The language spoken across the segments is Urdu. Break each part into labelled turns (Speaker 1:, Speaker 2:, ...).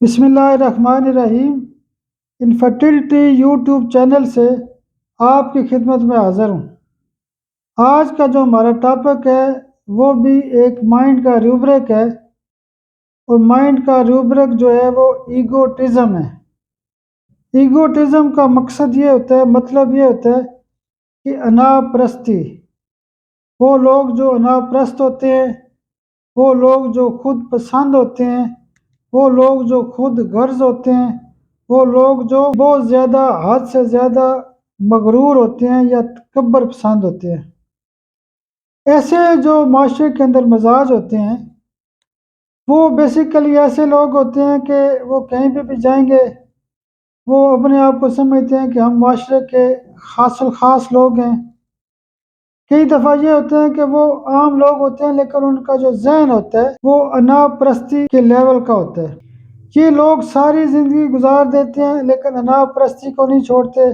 Speaker 1: بسم اللہ الرحمن الرحیم۔ انفرٹیلٹی یوٹیوب چینل سے آپ کی خدمت میں حاضر ہوں۔ آج کا جو ہمارا ٹاپک ہے وہ بھی ایک مائنڈ کا روبرک ہے، اور مائنڈ کا روبرک جو ہے وہ ایگوٹزم ہے۔ ایگوٹزم کا مقصد یہ ہوتا ہے، مطلب یہ ہوتا ہے کہ انا پرستی۔ وہ لوگ جو انا پرست ہوتے ہیں، وہ لوگ جو خود پسند ہوتے ہیں، وہ لوگ جو خود غرض ہوتے ہیں، وہ لوگ جو بہت زیادہ حد سے زیادہ مغرور ہوتے ہیں یا تکبر پسند ہوتے ہیں۔ ایسے جو معاشرے کے اندر مزاج ہوتے ہیں وہ بیسیکلی ایسے لوگ ہوتے ہیں کہ وہ کہیں پہ بھی جائیں گے، وہ اپنے آپ کو سمجھتے ہیں کہ ہم معاشرے کے خاص الخاص لوگ ہیں۔ کئی دفعہ یہ ہوتے ہیں کہ وہ عام لوگ ہوتے ہیں لیکن ان کا جو ذہن ہوتا ہے وہ انا پرستی کے لیول کا ہوتا ہے۔ یہ لوگ ساری زندگی گزار دیتے ہیں لیکن انا پرستی کو نہیں چھوڑتے۔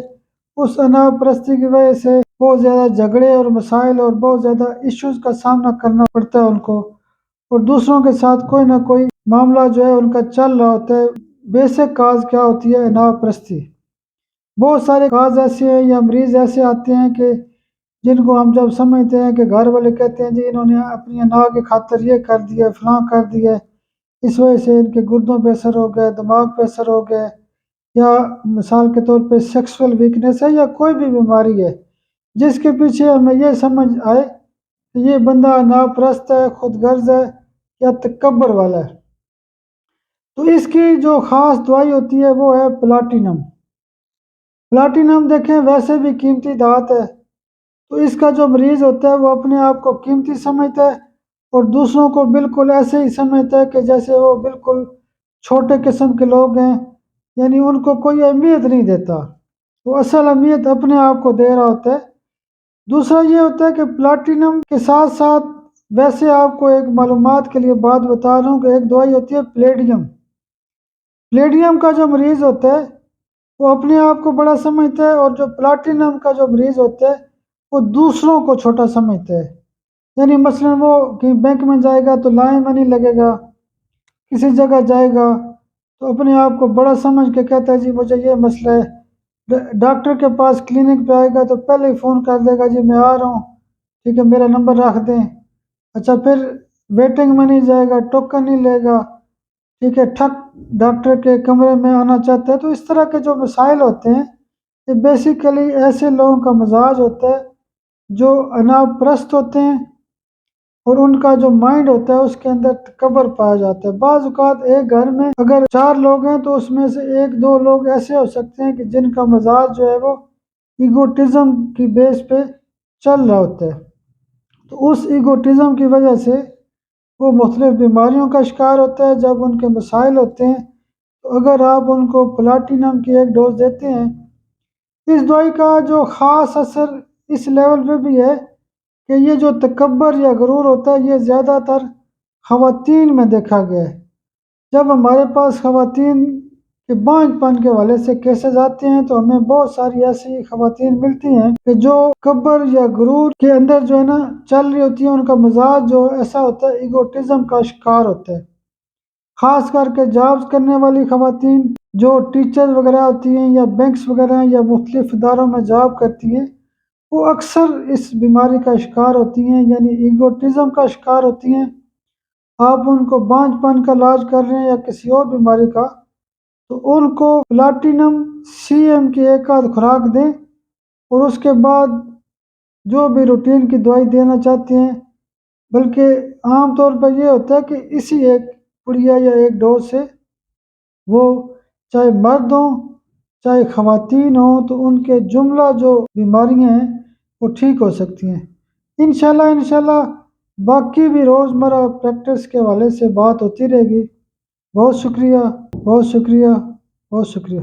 Speaker 1: اس انا پرستی کی وجہ سے بہت زیادہ جھگڑے اور مسائل اور بہت زیادہ ایشوز کا سامنا کرنا پڑتا ہے ان کو، اور دوسروں کے ساتھ کوئی نہ کوئی معاملہ جو ہے ان کا چل رہا ہوتا ہے۔ بیسک کاز کیا ہوتی ہے؟ انا پرستی۔ بہت سارے کاز ایسے ہیں یا مریض ایسے آتے ہیں کہ جن کو ہم جب سمجھتے ہیں کہ گھر والے کہتے ہیں جی انہوں نے اپنی انا کی خاطر یہ کر دیا، فلاں کر دیا، اس وجہ سے ان کے گردوں پہ اثر ہو گیا، دماغ پہ اثر ہو گیا، یا مثال کے طور پہ سیکسول ویکنیس ہے یا کوئی بھی بیماری ہے جس کے پیچھے ہمیں یہ سمجھ آئے کہ یہ بندہ ناپرست ہے، خود غرض ہے یا تکبر والا ہے، تو اس کی جو خاص دوائی ہوتی ہے وہ ہے پلاٹینم۔ پلاٹینم دیکھیں ویسے بھی قیمتی دھات ہے، تو اس کا جو مریض ہوتا ہے وہ اپنے آپ کو قیمتی سمجھتا ہے اور دوسروں کو بالکل ایسے ہی سمجھتا ہے کہ جیسے وہ بالکل چھوٹے قسم کے لوگ ہیں، یعنی ان کو کوئی اہمیت نہیں دیتا، وہ اصل اہمیت اپنے آپ کو دے رہا ہوتا ہے۔ دوسرا یہ ہوتا ہے کہ پلاٹینم کے ساتھ ساتھ ویسے آپ کو ایک معلومات کے لیے بات بتا رہا ہوں کہ ایک دوائی ہوتی ہے پلیڈیم۔ پلیڈیم کا جو مریض ہوتا ہے وہ اپنے آپ کو بڑا سمجھتا ہے، اور جو پلاٹینم کا جو مریض ہوتا ہے وہ دوسروں کو چھوٹا سمجھتا ہے۔ یعنی مثلا وہ کہیں بینک میں جائے گا تو لائن میں نہیں لگے گا، کسی جگہ جائے گا تو اپنے آپ کو بڑا سمجھ کے کہتا ہے جی مجھے یہ مسئلہ ہے۔ ڈاکٹر کے پاس کلینک پہ آئے گا تو پہلے ہی فون کر دے گا جی میں آ رہا ہوں، ٹھیک ہے میرا نمبر رکھ دیں۔ اچھا پھر ویٹنگ میں نہیں جائے گا، ٹوکن نہیں لے گا، ٹھیک ہے، ٹھک ڈاکٹر کے کمرے میں آنا چاہتا ہے۔ تو اس طرح کے جو مسائل ہوتے ہیں یہ بیسیکلی ایسے لوگوں کا مزاج ہوتا ہے جو انا پرست ہوتے ہیں، اور ان کا جو مائنڈ ہوتا ہے اس کے اندر تکبر پایا جاتا ہے۔ بعض اوقات ایک گھر میں اگر 4 لوگ ہیں تو اس میں سے 1-2 لوگ ایسے ہو سکتے ہیں کہ جن کا مزاج جو ہے وہ ایگوٹزم کی بیس پہ چل رہا ہوتا ہے، تو اس ایگوٹزم کی وجہ سے وہ مختلف بیماریوں کا شکار ہوتا ہے۔ جب ان کے مسائل ہوتے ہیں تو اگر آپ ان کو پلاٹینم کی ایک ڈوز دیتے ہیں، اس دوائی کا جو خاص اثر اس لیول پہ بھی ہے کہ یہ جو تکبر یا غرور ہوتا ہے یہ زیادہ تر خواتین میں دیکھا گیا ہے۔ جب ہمارے پاس خواتین کے بانجھ پن کے حوالے سے کیسز آتے ہیں تو ہمیں بہت ساری ایسی خواتین ملتی ہیں کہ جو تکبر یا غرور کے اندر جو ہے نا چل رہی ہوتی ہیں، ان کا مزاج جو ایسا ہوتا ہے ایگوٹزم کا شکار ہوتا ہے۔ خاص کر کے جابز کرنے والی خواتین جو ٹیچر وغیرہ ہوتی ہیں یا بینکس وغیرہ ہیں یا مختلف اداروں میں جاب کرتی ہیں، وہ اکثر اس بیماری کا شکار ہوتی ہیں، یعنی ایگوٹزم کا شکار ہوتی ہیں۔ آپ ان کو بانجھ پن کا علاج کر رہے ہیں یا کسی اور بیماری کا، تو ان کو پلاٹینم سی ایم کی ایک آدھ خوراک دیں، اور اس کے بعد جو بھی روٹین کی دوائی دینا چاہتے ہیں، بلکہ عام طور پر یہ ہوتا ہے کہ اسی ایک پڑیا یا ایک ڈوز سے وہ چاہے مرد ہوں چاہے خواتین ہوں تو ان کے جملہ جو بیماریاں ہیں وہ ٹھیک ہو سکتی ہیں۔ انشاءاللہ باقی بھی روزمرہ پریکٹس کے حوالے سے بات ہوتی رہے گی۔ بہت شکریہ، بہت شکریہ، بہت شکریہ۔